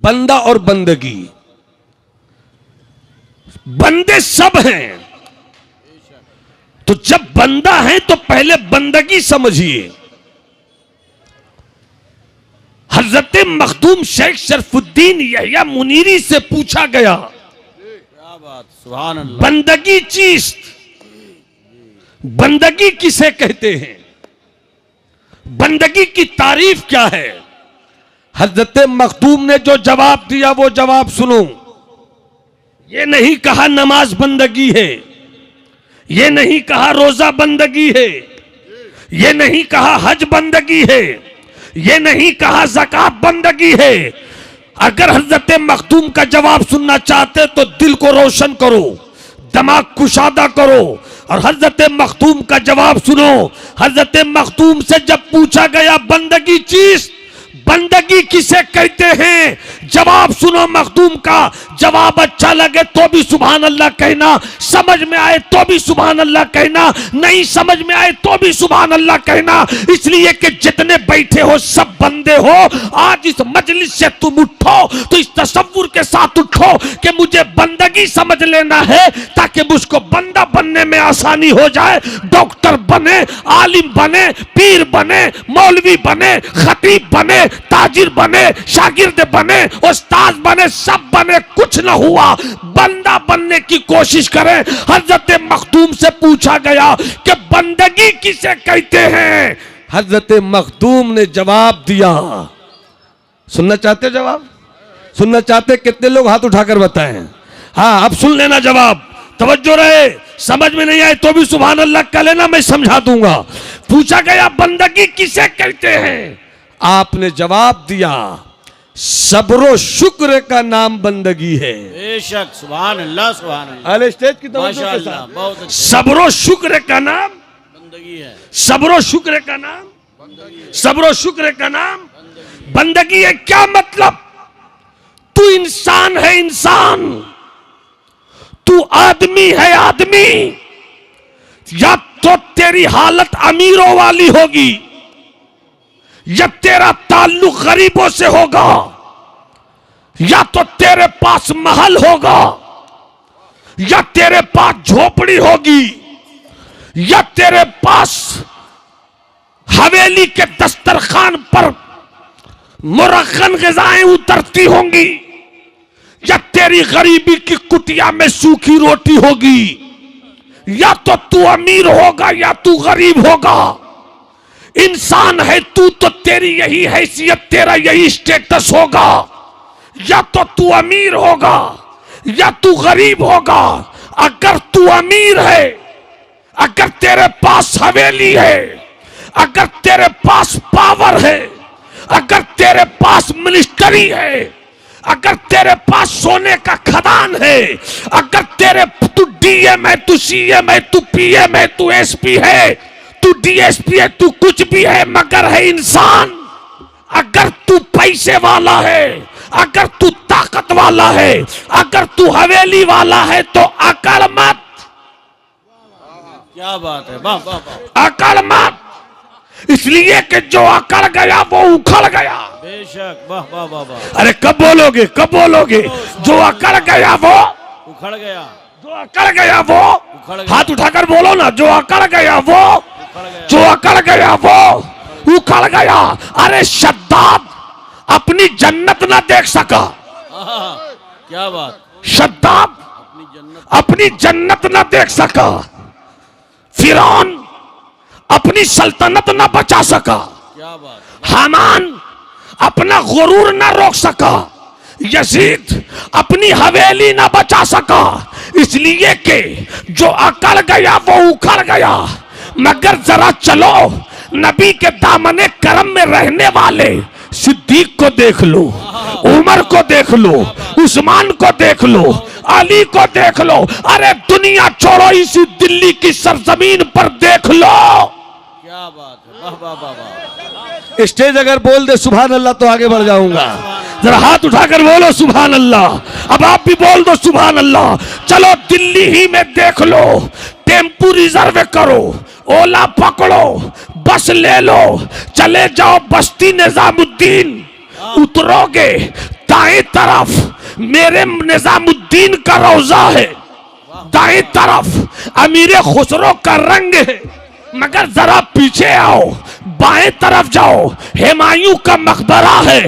बंदा और बंदगी, बंदे सब हैं। तो जब बंदा है तो पहले बंदगी समझिए। हजरत मखदूम शेख शरफुद्दीन यहया मुनीरी से पूछा गया, क्या बात, सुभान अल्लाह। बंदगी चीज, बंदगी किसे कहते हैं, बंदगी की तारीफ क्या है। हजरत मखदूम ने जो जवाब दिया वो जवाब सुनो। ये नहीं कहा नमाज बंदगी है, ये नहीं कहा रोजा बंदगी है, ये नहीं कहा हज बंदगी है, ये नहीं कहा ज़कात बंदगी है। अगर हजरत मखदूम का जवाब सुनना चाहते तो दिल को रोशन करो, दिमाग कुशादा करो और हजरत मखदूम का जवाब सुनो। हजरत मखदूम से जब पूछा गया बंदगी चीज, बंदगी किसे कहते हैं, जवाब सुनो मखदूम का। जवाब अच्छा लगे तो भी सुभान अल्लाह कहना, समझ में आए तो भी सुभान अल्लाह कहना, नहीं समझ में आए तो भी सुभान अल्लाह कहना। इसलिए कि जितने बैठे हो सब बंदे हो। आज इस मजलिस से तुम उठो तो इस तसव्वुर के साथ उठो कि मुझे बंदगी समझ लेना है ताकि मुझको बंदा बनने में आसानी हो जाए। डॉक्टर बने, आलिम बने, पीर बने, मौलवी बने, खतीब बने, ताजिर बने, शागिर्द बने, उस्ताद बने, सब बने, कुछ न हुआ। बंदा बनने की कोशिश करें। हजरत मखदूम से पूछा गया कि बंदगी किसे कहते हैं। हजरत मखदूम ने जवाब दिया। सुनना चाहते जवाब? सुनना चाहते? कितने लोग हाथ उठाकर बताएं। हाँ, अब सुन लेना जवाब, तवज्जो रहे। समझ में नहीं आए तो भी सुभान अल्लाह कह लेना, मैं समझा दूंगा। पूछा गया बंदगी किसे कहते हैं, आपने जवाब दिया सब्र शुक्र का नाम बंदगी है। बेशक, सुभान अल्लाह, सुभान अल्लाह। अल स्टेज की माशाअल्लाह, बहुत अच्छा। सब्र शुक्र का नाम बंदगी है। सब्र शुक्र का नाम सब्र शुक्र का नाम बंदगी है। क्या मतलब? तू इंसान है, इंसान, तू आदमी है, आदमी। या तो तेरी हालत अमीरों वाली होगी, या तेरा ताल्लुक गरीबों से होगा, या तो तेरे पास महल होगा, या तेरे पास झोपड़ी होगी, या तेरे पास हवेली के दस्तरखान पर मुरक्कन ग़िज़ाएं उतरती होंगी, या तेरी गरीबी की कुटिया में सूखी रोटी होगी। या तो तू अमीर होगा या तू गरीब होगा। इंसान है तू तो तेरी यही हैसियत, तेरा यही स्टेटस होगा। या तो तू अमीर होगा या तू गरीब होगा। अगर तू अमीर है, अगर तेरे पास हवेली है, अगर तेरे पास पावर है, अगर तेरे पास मिनिस्ट्री है, अगर तेरे पास सोने का खदान है, अगर तू डीएम है, तू सीएम है, तू पीएम है, तू एसपी है, तू डीएसपी है, तू कुछ भी है मगर है इंसान। अगर तू पैसे वाला है, अगर तू ताकत वाला है, अगर तू हवेली वाला है तो अकड़ मत। क्या बात है, वाह वाह वाह। अकड़ मत, इसलिए कि जो अकड़ गया वो उखड़ गया। बेशक, वाह वाह वाह वाह। अरे कब बोलोगे, कब बोलोगे? जो अकड़ गया वो उखड़ गया, जो अकड़ गया वो उखड़ गया। हाथ उठाकर बोलो ना, जो अकड़ गया वो, जो अकड़ गया वो उखड़ गया। अरे शद्दाद अपनी जन्नत ना देख सका। क्या बात, शद्दाद अपनी जन्नत ना देख सका। फिरौन अपनी सल्तनत ना बचा सका। क्या बात, हामान अपना गुरूर ना रोक सका। यजीद अपनी हवेली ना बचा सका। इसलिए कि जो अकड़ गया वो उखड़ गया। मगर जरा चलो नबी के दामने करम में रहने वाले सिद्दीक को देख लो, उमर को देख लो, उस्मान को देख लो, अली को देख लो। अरे दुनिया छोड़ो, इसी दिल्ली की सरजमीन पर देख लो। क्या बात है, वाह वाह वाह वाह। स्टेज अगर बोल दे सुभान अल्लाह तो आगे बढ़ जाऊंगा। जरा हाथ उठाकर बोलो सुभान अल्लाह। अब आप भी बोल दो सुभान अल्लाह। चलो दिल्ली ही में देख लो, टेम्पू रिजर्व करो, ओला पकड़ो, बस ले लो, चले जाओ बस्ती निजामुद्दीन। उतरोगे दाएं तरफ मेरे निजामुद्दीन का रौजा है, दाएं तरफ अमीर खुसरो का रंग है, मगर जरा पीछे आओ, बाएं तरफ जाओ, हुमायूं का मकबरा है।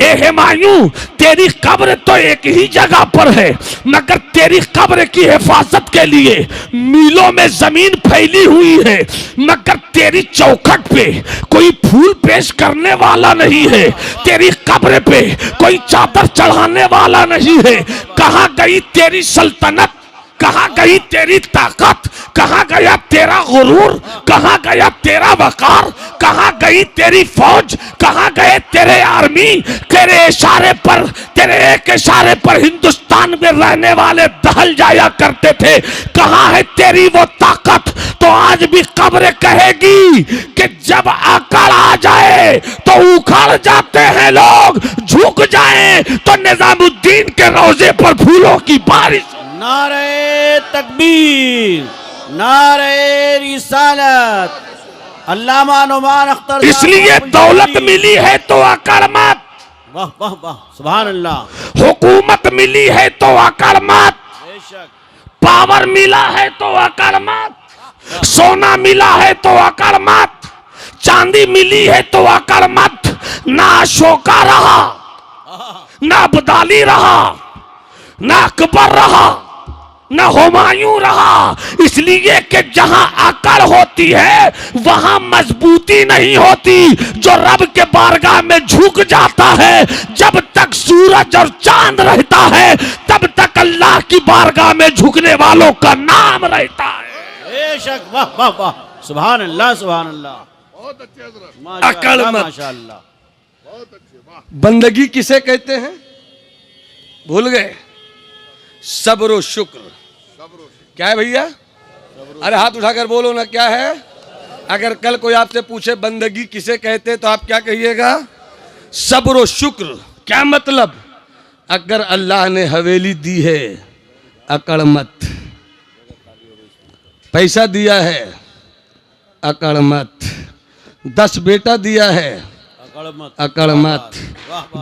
ए हुमायूं, तेरी कब्र तो एक ही जगह पर है, मगर तेरी कब्र की हिफाजत के लिए मीलों में जमीन फैली हुई है, मगर तेरी चौखट पे कोई फूल पेश करने वाला नहीं है, तेरी कब्र पे कोई चादर चढ़ाने वाला नहीं है। कहां गई तेरी सल्तनत, कहां गई तेरी ताकत, कहां गया तेरा गुरूर, कहां गया तेरा वकार, कहां गई तेरी फौज, कहां गए तेरे आर्मी? तेरे इशारे पर, तेरे एक इशारे पर हिंदुस्तान में रहने वाले दहल जाया करते थे। कहां है तेरी वो ताकत? तो आज भी कब्र कहेगी कि जब अकड़ आ जाए तो उखड़ जाते हैं लोग, झुक जाए तो निजामुद्दीन के रोजे पर फूलों की बारिश। नारे तकबीर, नारे रिसालत, अल्लामा नुमान अख्तर। इसलिए दौलत मिली है तो अकड़ मत, वाह वाह वाह, सुभान अल्लाह। हुकूमत मिली है तो अकड़ मत, बेशक, पावर मिला है तो अकड़ मत, सोना मिला है तो अकड़ मत, चांदी मिली है तो अकड़ मत। ना अशोका रहा, ना अब्दाली रहा, ना अकबर रहा, न हुमायूं रहा, इसलिए कि जहां अकड़ होती है वहां मजबूती नहीं होती। जो रब के बारगाह में झुक जाता है, जब तक सूरज और चांद रहता है तब तक अल्लाह की बारगाह में झुकने वालों का नाम रहता है। बेशक, वाह वाह वाह, सुभान अल्लाह, सुभान अल्लाह। बहुत अच्छे हजरत, अकड़ मत। माशाअल्लाह। बहुत अच्छे, वाह। बंदगी किसे कहते हैं? भूल गए? सब्र और शुक्र। क्या है भैया? अरे हाथ उठाकर बोलो ना, क्या है? अगर कल कोई आपसे पूछे बंदगी किसे कहते तो आप क्या कहिएगा? सब्र और शुक्र। क्या मतलब? अगर अल्लाह ने हवेली दी है, अकड़ मत। पैसा दिया है, अकड़ मत। 10 बेटा दिया है, अकड़ मत।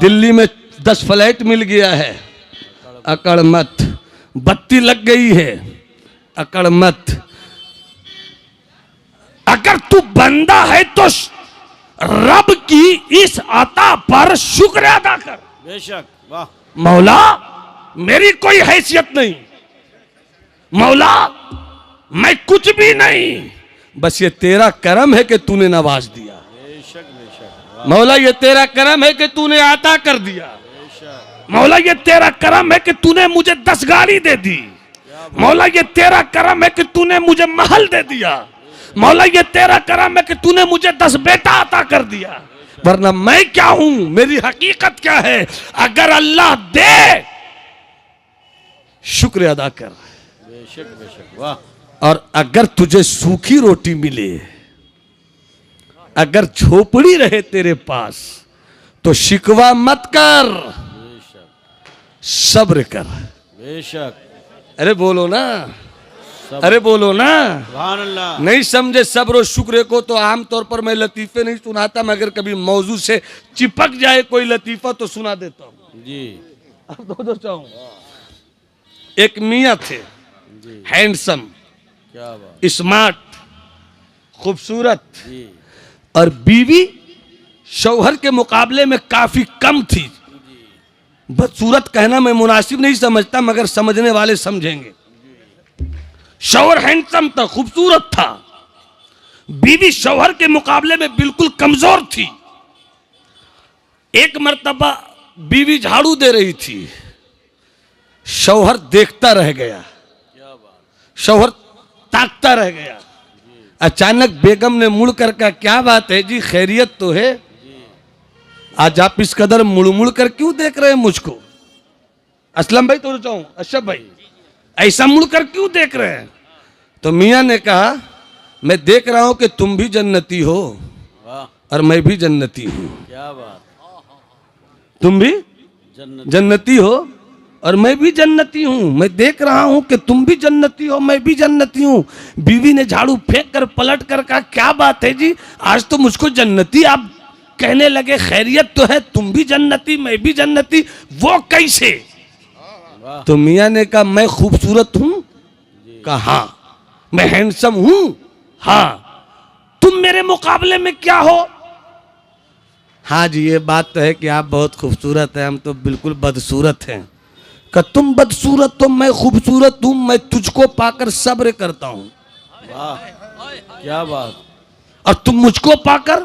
दिल्ली में 10 फ्लैट मिल गया है, अकड़ मत। बत्ती लग गई है, अकड़ मत। अगर तू बंदा है तो रब की इस अता पर शुक्र अदा कर। बेशक, वाह। मौला, मेरी कोई हैसियत नहीं, मौला मैं कुछ भी नहीं, बस ये तेरा करम है कि तूने नवाज दिया। बेशक, बेशक, मौला ये तेरा करम है कि तूने अता कर दिया। बेशक, मौला ये तेरा करम है कि तूने मुझे 10 गाड़ी दे दी। मौला ये तेरा करम है कि तूने मुझे महल दे दिया। मौला ये तेरा करम है कि तूने मुझे 10 बेटा अता कर दिया, वरना मैं क्या हूं, मेरी हकीकत क्या है? अगर अल्लाह दे, शुक्र अदा कर। बेशक, बेशक, वाह। और अगर तुझे सूखी रोटी मिले, अगर झोपड़ी रहे तेरे पास, तो शिकवा मत कर, बेशक, सब्र कर। बेशक, अरे बोलो ना, अरे बोलो ना। सुभान अल्लाह। नहीं समझे सब्र और शुक्र को तो आमतौर पर मैं लतीफे नहीं सुनाता, मगर कभी मौजू से चिपक जाए कोई लतीफा तो सुना देता हूं जी। अब दो चाहूं। एक मियाँ थे, हैंडसम, क्या बात। स्मार्ट, खूबसूरत, जी, और बीवी शौहर के मुकाबले में काफी कम थी। बदसूरत कहना मैं मुनासिब नहीं समझता, मगर समझने वाले समझेंगे। शौहर हैंडसम था, खूबसूरत था, बीवी शौहर के मुकाबले में बिल्कुल कमजोर थी। एक मर्तबा बीवी झाड़ू दे रही थी, शौहर देखता रह गया, शौहर ताकता रह गया। अचानक बेगम ने मुड़ कर कहा, क्या बात है जी, खैरियत तो है? आज आप इस कदर मुड़ मुड़ कर क्यों देख रहे हैं मुझको? असलम भाई तो चाहूं, अशरफ भाई, ऐसा मुड़ कर क्यों देख रहे हैं? तो मियां ने कहा, मैं देख रहा हूं कि तुम भी जन्नती हो वाह, और मैं भी जन्नती हूं। क्या बात। तुम भी जन्नत, जन्नती हो और मैं भी जन्नती हूं। मैं देख रहा हूं कि तुम भी जन्नती हो, मैं भी जन्नती हूं। बीवी ने झाड़ू फेंक कर पलट कर कहा, क्या बात है जी, आज तो मुझको जन्नती आप कहने लगे खैरियत तो है, तुम भी जन्नती मैं भी जन्नती, वो कैसे? वाह तो मियां ने कहा मैं खूबसूरत हूं? कहा हाँ। मैं हैंडसम हूं? हाँ। तुम मेरे मुकाबले में क्या हो? हाँ जी ये बात तो है कि आप बहुत खूबसूरत हैं, हम तो बिल्कुल बदसूरत हैं। कि तुम बदसूरत तो मैं खूबसूरत हूं, मैं तुझको पाकर सब्र करता हूं, वाह क्या बात। और तुम मुझको पाकर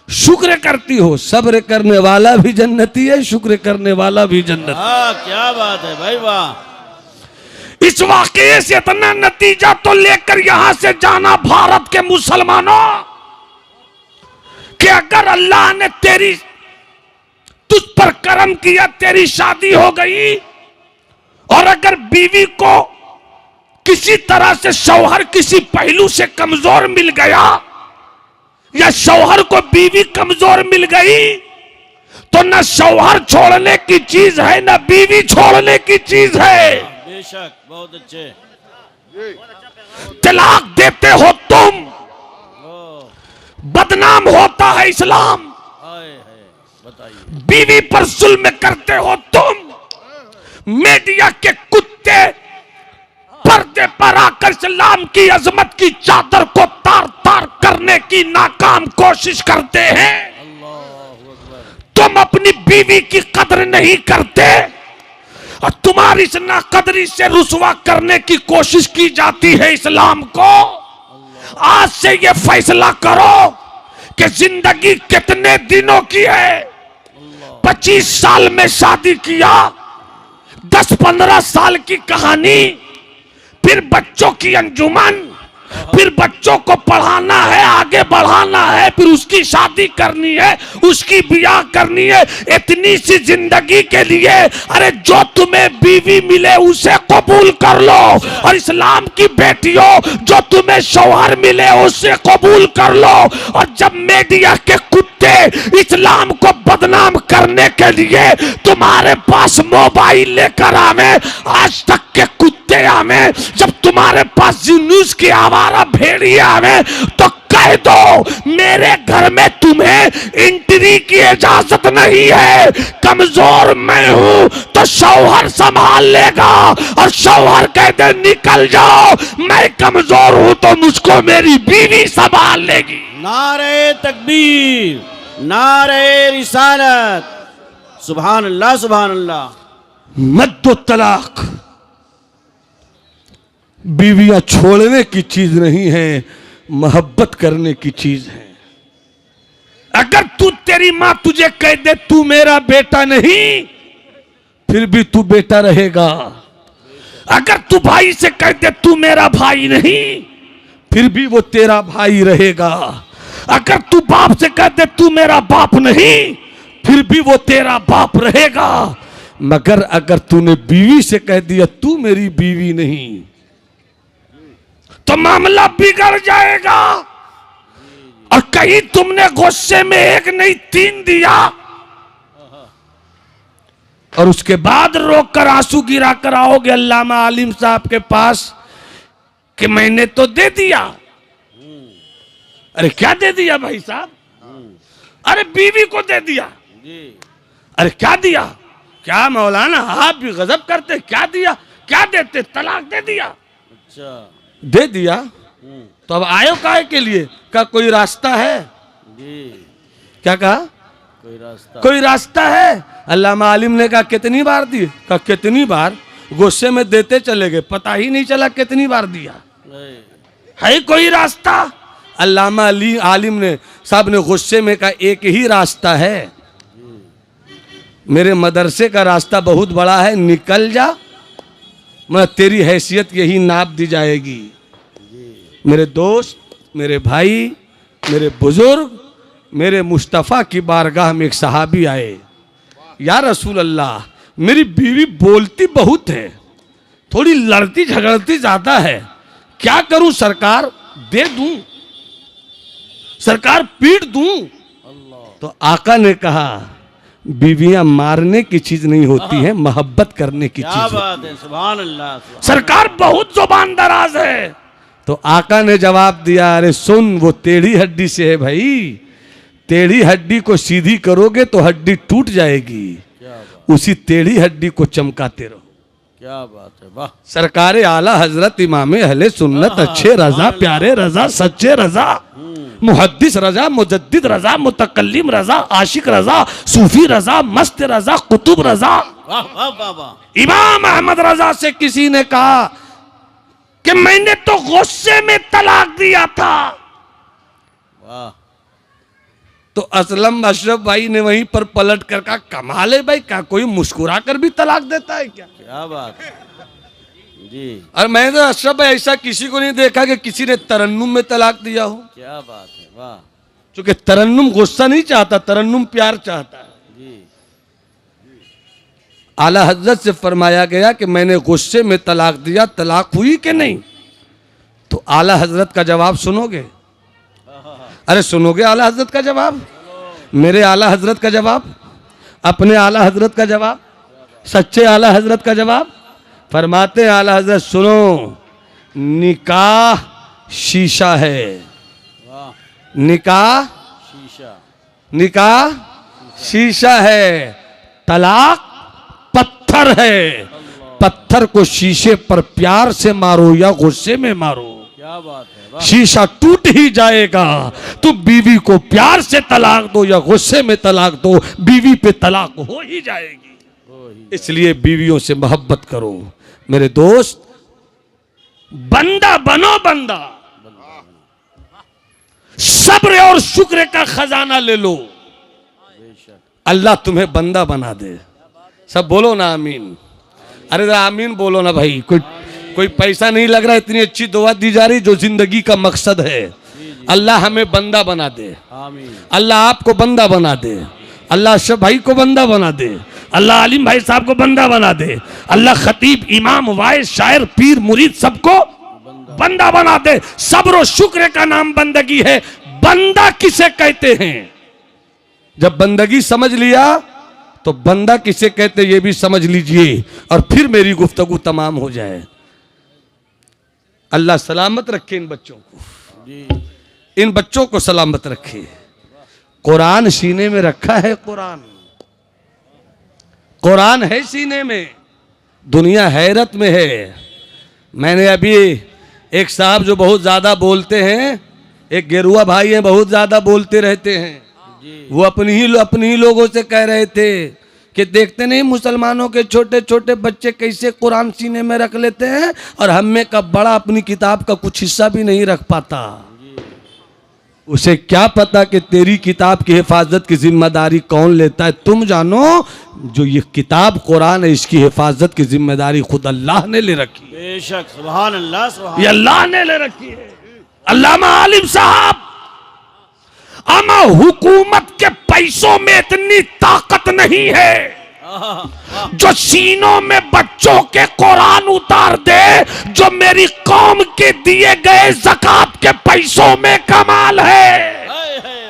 शुक्र करती हो। सब्र करने वाला भी जन्नती है, शुक्र करने वाला भी जन्नती। हाँ क्या बात है भाई वाह। इस वाकये से इतना नतीजा तो लेकर यहां से जाना भारत के मुसलमानों, कि अगर अल्लाह ने तेरी तुझ पर करम किया, तेरी शादी हो गई, और अगर बीवी को किसी तरह से शौहर किसी पहलू से कमजोर मिल गया, या शौहर को बीवी कमजोर मिल गई, तो न शौहर छोड़ने की चीज है न बीवी छोड़ने की चीज है। बेशक बहुत अच्छे। तलाक देते हो तुम, ओ बदनाम होता है इस्लाम। हाय हाय बताइए। बीवी पर जुल्म करते हो तुम, मीडिया के कुत्ते पर्दे पर आकर इस्लाम की अजमत की चादर को तार तार करने की नाकाम कोशिश करते हैं। अल्लाहु अकबर। तुम अपनी बीवी की कदर नहीं करते, और तुम्हारी इस नाकदरी से रुसवा करने की कोशिश की जाती है इस्लाम को। आज से ये फैसला करो कि जिंदगी कितने दिनों की है। 25 साल में शादी किया, 10-15 साल की कहानी, फिर बच्चों की अंजुमन, फिर बच्चों को पढ़ाना है, आगे बढ़ाना है, फिर उसकी शादी करनी है, उसकी ब्याह करनी है। इतनी सी जिंदगी के लिए अरे जो तुम्हें बीवी मिले उसे कबूल कर लो, और इस्लाम की बेटियों जो तुम्हें शौहर मिले उसे कबूल कर लो। और जब मीडिया के कुत्ते इस्लाम को बदनाम करने के लिए तुम्हारे पास मोबाइल लेकर आवे, आज तक के कुत्ते आवे, जब तुम्हारे पास न्यूज की आवारा भेड़िया आवे, तो कह दो मेरे घर में तुम्हें एंट्री की इजाजत नहीं है। कमजोर मैं हूं तो शौहर संभाल लेगा, और शौहर कह दे निकल जाओ, मैं कमजोर हूं तो मुझको मेरी बीवी संभाल लेगी। नारे तकबीर, नारे रिसालत, सुभान अल्लाह सुभान अल्लाह। मद्दो तलाक बीवियां छोड़ने की चीज नहीं है, मोहब्बत करने की चीज है। अगर तेरी मां तुझे कह दे तू मेरा बेटा नहीं, फिर भी तू बेटा रहेगा। अगर तू भाई से कह दे तू मेरा भाई नहीं, फिर भी वो तेरा भाई रहेगा। अगर तू बाप से कह दे तू मेरा बाप नहीं, फिर भी वो तेरा बाप रहेगा। मगर अगर तूने बीवी से कह दिया तू मेरी बीवी नहीं, तो मामला बिगड़ जाएगा। और कहीं तुमने गुस्से में 1 नहीं 3 दिया, और उसके बाद रोककर आंसू गिरा कर आओगे अल्लामा आलिम साहब के पास कि मैंने तो दे दिया। अरे क्या दे दिया भाई साहब? अरे बीवी को दे दिया। अरे क्या दिया? क्या मौलाना आप भी गजब करते, क्या दिया? क्या देते? तलाक दे दिया। अच्छा दे दिया तो अब आयो काहे के लिए? का कोई रास्ता है? जी क्या कहा? कोई रास्ता, कोई रास्ता है? अल्लामा आलिम ने कहा कितनी बार दिए? कहा कितनी बार? गुस्से में देते चले गए, पता ही नहीं चला कितनी बार दिया। है कोई रास्ता? अल्लामा आलिम ने साहब ने गुस्से में कहा एक ही रास्ता है, मेरे मदरसे का रास्ता बहुत बड़ा है, निकल जा, मैं तेरी हैसियत यही नाप दी जाएगी। मेरे दोस्त, मेरे भाई, मेरे बुजुर्ग, मेरे मुस्तफ़ा की बारगाह में एक सहाबी आए, या रसूल अल्लाह मेरी बीवी बोलती बहुत है, थोड़ी लड़ती झगड़ती ज्यादा है, क्या करूं सरकार? दे दूं? सरकार पीट दूं? तो आका ने कहा बीवियां मारने की चीज नहीं होती है, मोहब्बत करने की क्या चीज बात है, सुभान अल्लाह। सरकार बहुत जुबान दराज है। तो आका ने जवाब दिया अरे सुन वो टेढ़ी हड्डी से है भाई, टेढ़ी हड्डी को सीधी करोगे तो हड्डी टूट जाएगी, क्या बात, उसी टेढ़ी हड्डी को चमकाते रहो। क्या बात है, वाह सरकारे आला हजरत इमामे अहले सुन्नत अच्छे रजा प्यारे रजा सच्चे रजा मुहद्दिस रजा मुजद्दिद रजा मुतकल्लिम रजा आशिक रजा सूफी रजा मस्त रजा कुतुब रजा। वाह वाह वाह वाह, इमाम अहमद रजा से किसी ने कहा कि मैंने तो गुस्से में तलाक दिया था, वाह, तो असलम अशरफ भाई ने वहीं पर पलट कर कहा कमाल है भाई, क्या कोई मुस्कुरा कर भी तलाक देता है क्या? क्या बात है जी, और मैंने तो अशरफ भाई ऐसा किसी को नहीं देखा कि किसी ने तरन्नुम में तलाक दिया हो, क्या बात है, वाह क्योंकि तरन्नुम गुस्सा नहीं चाहता, तरन्नुम प्यार चाहता है। जी, आला हजरत से फरमाया गया कि मैंने गुस्से में तलाक दिया, तलाक हुई कि नहीं? तो आला हजरत का जवाब सुनोगे? अरे सुनोगे आला हजरत का जवाब, मेरे आला हजरत का जवाब, अपने आला हजरत का जवाब, सच्चे आला हजरत का जवाब। फरमाते हैं आला हजरत सुनो, निकाह शीशा है, वाह, निकाह शीशा, निकाह शीशा है, तलाक पत्थर है, पत्थर को शीशे पर प्यार से मारो या गुस्से में मारो, क्या बात है, वाह, शीशा टूट ही जाएगा। तुम बीवी को प्यार से तलाक दो या गुस्से में तलाक दो, बीवी पे तलाक हो ही जाएगी। हो ही, इसलिए बीवियों से मोहब्बत करो मेरे दोस्त, बंदा बनो बंदा, सब्र और शुक्र का खजाना ले लो, बेशक, अल्लाह तुम्हें बंदा बना दे। सब बोलो ना आमीन। अरे आमीन बोलो ना भाई, कोई पैसा नहीं लग रहा, इतनी अच्छी दुआ दी जा रही जो जिंदगी का मकसद है। अल्लाह हमें बंदा बना दे, आमीन, अल्लाह आपको बंदा बना दे, अल्लाह अशरफ भाई को बंदा बना दे, अल्लाह आलिम भाई साहब को बंदा बना दे, अल्लाह खतीब इमाम वाइज शायर पीर मुरीद सबको बंदा बना दे। सब्र और शुक्र का नाम बंदगी है। बंदा किसे कहते हैं? जब बंदगी समझ लिया तो बंदा किसे कहते ये भी समझ लीजिए, और फिर मेरी गुफ्तगू तमाम हो जाए। अल्लाह सलामत रखे इन बच्चों को, जी, इन बच्चों को सलामत रखे। कुरान सीने में रखा है, कुरान, कुरान है सीने में, दुनिया हैरत में है। मैंने अभी एक साहब जो बहुत ज्यादा बोलते हैं, एक गेरुआ भाई हैं, बहुत ज्यादा बोलते रहते हैं, वो अपनी ही लोगों से कह रहे थे कि देखते नहीं मुसलमानों के छोटे छोटे बच्चे कैसे कुरान सीने में रख लेते हैं, और हम में का बड़ा अपनी किताब का कुछ हिस्सा भी नहीं रख पाता। उसे क्या पता कि तेरी किताब की हिफाजत की जिम्मेदारी कौन लेता है? तुम जानो, जो ये किताब कुरान है इसकी हिफाजत की जिम्मेदारी खुद अल्लाह ने ले रखी है। बेशक, सुभान अल्लाह, सुभान, ये अल्लाह ने ले रखी है। अल्लामा आलिम साहब, अमा हुकूमत के पैसों में इतनी ताकत नहीं है जो सीनों में बच्चों के कुरान उतार दे, जो मेरी कौम के दिए गए ज़कात के पैसों में कमाल है।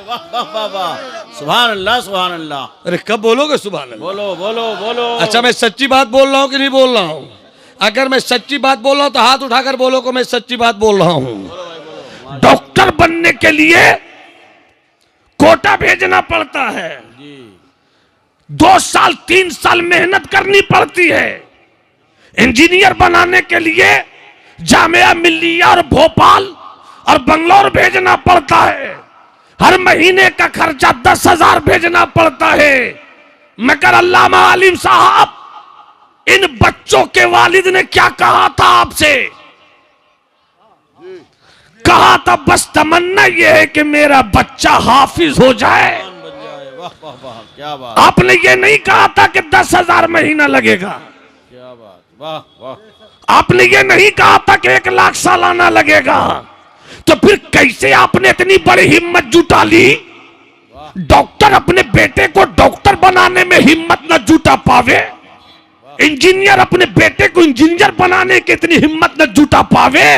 वाह वाह वाह वाह, सुभान अल्लाह, सुभान अल्लाह। अरे कब बोलोगे सुभान अल्लाह? बोलो बोलो बोलो। अच्छा, मैं सच्ची बात बोल रहा हूँ कि नहीं बोल रहा हूँ? अगर मैं सच्ची बात बोल रहा हूँ तो हाथ उठाकर बोलो कि मैं सच्ची बात बोल रहा हूँ। डॉक्टर बनने के लिए कोटा भेजना पड़ता है, जी, 2 साल 3 साल मेहनत करनी पड़ती है। इंजीनियर बनाने के लिए जामिया मिल्लिया और भोपाल और बंगलौर भेजना पड़ता है, हर महीने का खर्चा 10,000 भेजना पड़ता है। मगर अल्लामा आलिम साहब, इन बच्चों के वालिद ने क्या कहा था आपसे? कहा था बस तमन्ना यह है कि मेरा बच्चा हाफिज हो जाए। बन जाए, वाह वाह वाह, क्या बात, आपने ये नहीं कहा था कि 10,000 महीना लगेगा, क्या बात, वाह वाह, आपने ये नहीं कहा था कि 1 लाख सालाना लगेगा। तो फिर कैसे आपने इतनी बड़ी हिम्मत जुटा ली? डॉक्टर अपने बेटे को डॉक्टर बनाने में हिम्मत न जुटा पावे, इंजीनियर अपने बेटे को इंजीनियर बनाने की इतनी हिम्मत न जुटा पावे,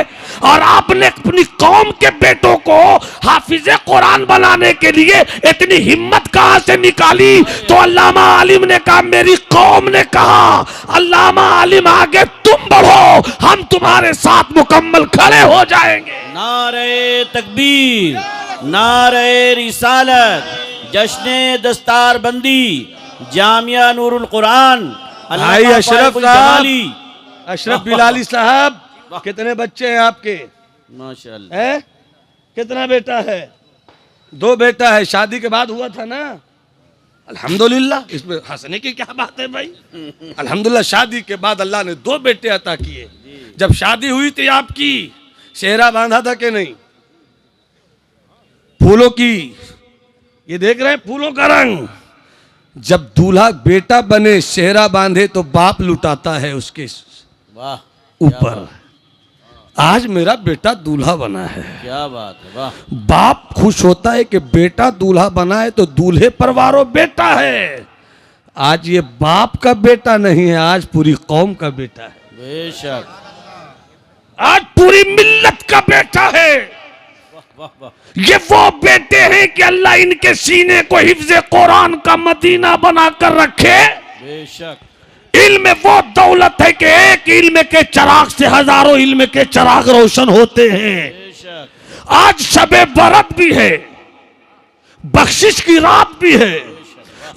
और आपने अपनी कौम के बेटों को हाफिजे कुरान बनाने के लिए इतनी हिम्मत कहां से निकाली? तो अल्लामा आलिम ने कहा, मेरी कौम ने कहा, अल्लामा आलिम आगे तुम बढ़ो, हम तुम्हारे साथ मुकम्मल खड़े हो जाएंगे। नारे तकबीर, नारे रिसालत, जश्ने दस्तार बंदी, जामिया नूरुल कुरान। भाई अशरफ साहब, अशरफ बिलाली साहब, कितने बच्चे हैं आपके? माशाअल्लाह। है कितना बेटा है? 2 बेटा है, शादी के बाद हुआ था ना? अल्हम्दुलिल्लाह, इसमें हंसने की क्या बात है भाई? अल्हम्दुलिल्लाह, शादी के बाद अल्लाह ने 2 बेटे अता किए। जब शादी हुई थी आपकी, सेहरा बांधा था कि नहीं? फूलों की, ये देख रहे हैं फूलों का रंग। जब दूल्हा बेटा बने, सेहरा बांधे, तो बाप लुटाता है उसके वाह ऊपर। आज मेरा बेटा दूल्हा बना है, क्या बात है, वाह। बाप खुश होता है कि बेटा दूल्हा बना है, तो दूल्हे परवारों बेटा है। आज ये बाप का बेटा नहीं है, आज पूरी कौम का बेटा है, बेशक, आज पूरी मिल्लत का बेटा है। वाह वाह। ये वो बेटे हैं कि अल्लाह इनके सीने को हिफ्ज़े कुरान का मदीना बनाकर रखे। बेशक, इल्म वो दौलत है कि एक इल्म के चिराग से हजारों इल्म के चिराग रोशन होते हैं। बेशक, आज शबे बरत भी है, बख्शिश की रात भी है,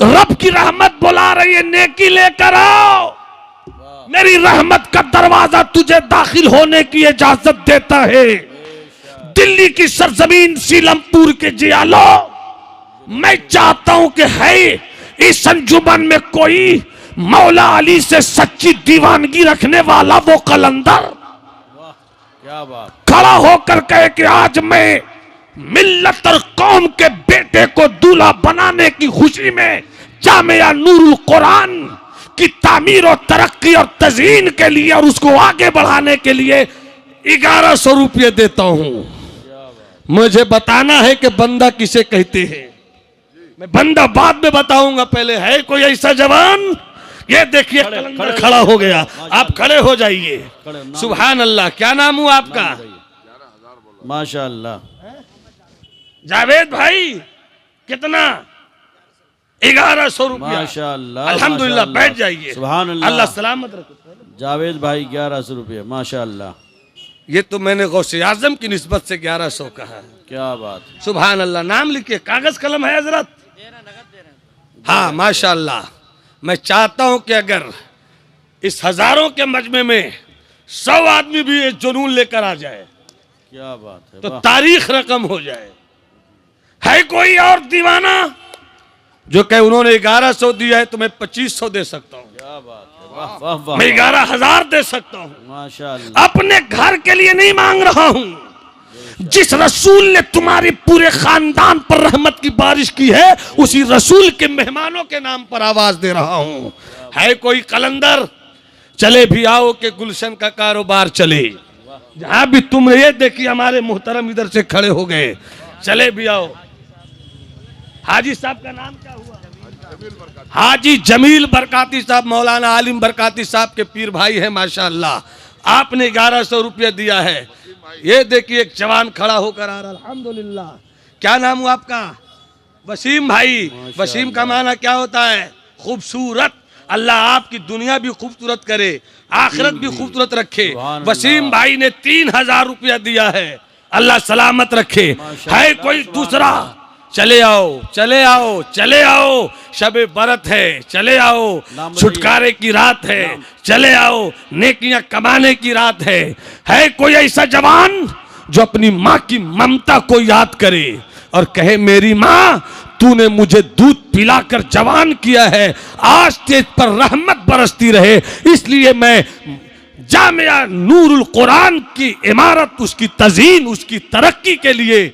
रब की रहमत बुला रही है, नेकी लेकर आओ, मेरी रहमत का दरवाजा तुझे दाखिल होने की इजाजत देता है। दिल्ली की सरजमीन सीलमपुर के जियालो, मैं चाहता हूं कि है इस अंजुमन में कोई मौला अली से सच्ची दीवानगी रखने वाला, वो कलंदर क्या बात। खड़ा होकर कहे कि आज मैं मिल्लत और कौम के बेटे को दूल्हा बनाने की खुशी में जामिया नूरुल कुरान की तामीर और तरक्की और तज़ीन के लिए और उसको आगे बढ़ाने के लिए 1100 रुपये देता हूं। मुझे बताना है कि बंदा किसे कहते हैं। मैं बंदा बाद में बताऊंगा, पहले है कोई ऐसा जवान? ये देखिए कलंदर खड़ा हो गया, आप खड़े हो जाइए। सुभान अल्लाह, क्या नाम हुआ आपका? माशाअल्लाह। जावेद भाई, कितना? 1100 रुपया। माशाअल्लाह, अल्हम्दुलिल्लाह, माशाअल्लाह। बैठ जाइए। सुभान अल्लाह। अल्लाह सलामत रखे। जावेद भाई 1100 रुपये, माशाअल्लाह। ये तो मैंने गौसे आजम की निस्बत से 1100 कहा। क्या बात। सुभान अल्लाह। नाम लिखिए, कागज कलम है हजरत? हाँ माशाअल्लाह। मैं चाहता हूं कि अगर इस हजारों के मजमे में 100 आदमी भी ये जुनून लेकर आ जाए, क्या बात है, तो वाह। तारीख रकम हो जाए। है कोई और दीवाना जो कहे उन्होंने 1100 दिया है तो मैं 2500 दे सकता हूं, क्या बात है, वाह वाह वाह। मैं 11,000 दे सकता हूं। माशाअल्लाह। अपने घर के लिए नहीं मांग रहा हूं, जिस रसूल ने तुम्हारे पूरे खानदान पर रहमत की बारिश की है, उसी रसूल के मेहमानों के नाम पर आवाज दे रहा हूं। है कोई कलंदर? चले भी आओ कि गुलशन का कारोबार चले। जहां भी तुम ये देखिए हमारे मुहतरम इधर से खड़े हो गए, चले भी आओ। हाजी साहब का नाम क्या हुआ? हाजी जमील बरकाती साहब, मौलाना आलिम बरकाती साहब के पीर भाई हैं माशाअल्लाह। आपने 1100 रुपया दिया है। ये देखिए एक जवान खड़ा होकर आ रहा, अल्हम्दुलिल्लाह। क्या नाम हुआ आपका? वसीम भाई। वसीम का माना क्या होता है? खूबसूरत। अल्लाह आपकी दुनिया भी खूबसूरत करे, आखिरत भी खूबसूरत रखे। वसीम भाई ने 3000 रुपया दिया है, अल्लाह सलामत रखे। है कोई दूसरा? चले आओ, चले आओ, चले आओ। शबे बरत है, चले आओ। छुटकारे की रात है, चले आओ। नेकियां कमाने की रात है। है कोई ऐसा जवान जो अपनी माँ की ममता को याद करे और कहे मेरी माँ तूने मुझे दूध पिलाकर जवान किया है, आज तेज पर रहमत बरसती रहे, इसलिए मैं जामिया नूरुल कुरान की इमारत, उसकी तज़ीन, उसकी तरक्की के लिए,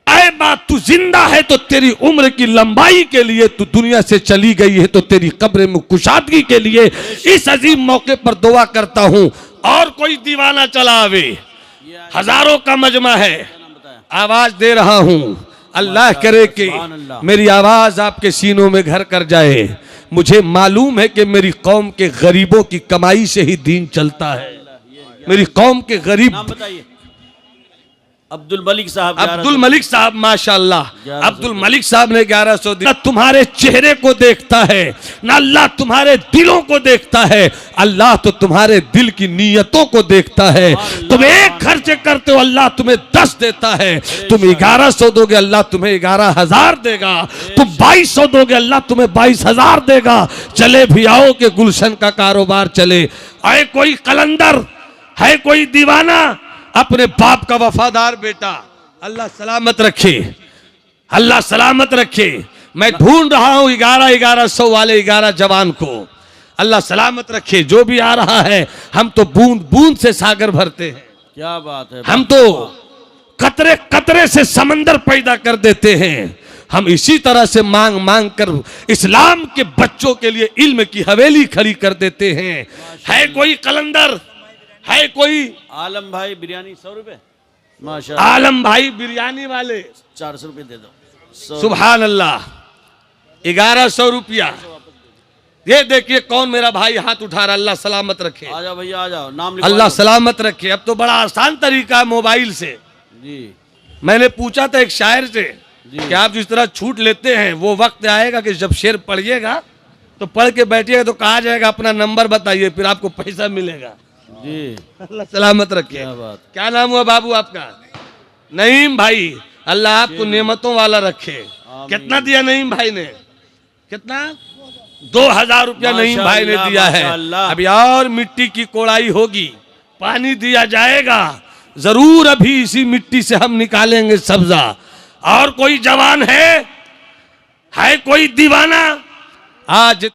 ऐ बात तू जिंदा है तो तेरी उम्र की लंबाई के लिए, तू दुनिया से चली गई है तो तेरी कब्र में कुशादगी के लिए इस अजीम मौके पर दुआ करता हूं। और कोई दीवाना चला आवे, हजारों का मजमा है, आवाज दे रहा हूं। अल्लाह करे कि मेरी आवाज आपके सीनों में घर कर जाए। मुझे मालूम है कि मेरी कौम के गरीबों की कमाई से ही दीन चलता है। मेरी कौम के गरीब। नाम बताइए। अब्दुल मलिक साहब। अब्दुल मलिक साहब, माशाल्लाह। अब्दुल मलिक साहब ने 1100 दिया। तुम्हारे चेहरे को देखता है ना, अल्लाह तुम्हारे दिलों को देखता है। अल्लाह तो तुम्हारे दिल की नीयतों को देखता है। तुम एक खर्च करते हो, अल्लाह तुम्हें 10 देता है। तुम 1100 दोगे, अल्लाह तुम्हें 11,000 देगा। तुम 2200 दोगे, अल्लाह तुम्हें 22,000 देगा। चले भी आओ कि गुलशन का कारोबार चले। है कोई कलंदर, है कोई दीवाना, अपने बाप का वफादार बेटा, अल्लाह सलामत रखे, अल्लाह सलामत रखे। मैं ढूंढ रहा हूं 1100 वाले 11 जवान को, अल्लाह सलामत रखे। जो भी आ रहा है, हम तो बूंद बूंद से सागर भरते हैं। क्या बात है। हम तो कतरे कतरे से समंदर पैदा कर देते हैं। हम इसी तरह से मांग मांग कर इस्लाम के बच्चों के लिए इल्म की हवेली खड़ी कर देते हैं। है कोई कलंदर, है कोई आलम भाई बिरयानी 100 रुपए। माशा आलम भाई बिरयानी वाले 400 रुपए दे दो। सुभान अल्लाह। 1100 रुपया। ये देखिए कौन मेरा भाई हाथ उठा रहा, अल्लाह सलामत रखे। आ जाओ भैया, आ जाओ। नाम लिखवा अल्लाह दो। सलामत रखे। अब तो बड़ा आसान तरीका है मोबाइल से। जी मैंने पूछा था एक शायर से कि आप जिस तरह छूट लेते हैं, वो वक्त आएगा कि जब शेर पढ़िएगा तो पढ़ के बैठिएगा तो कहा जाएगा अपना नंबर बताइए, फिर आपको पैसा मिलेगा। जी अल्लाह सलामत रखे। क्या बात। क्या नाम हुआ बाबू आपका? नईम भाई। अल्लाह आपको नेमतों वाला रखे। कितना दिया नईम भाई ने? कितना? 2000 रुपया नईम भाई ने दिया है। अभी और मिट्टी की कोड़ाई होगी, पानी दिया जाएगा जरूर। अभी इसी मिट्टी से हम निकालेंगे सब्जा। और कोई जवान है कोई दीवाना आज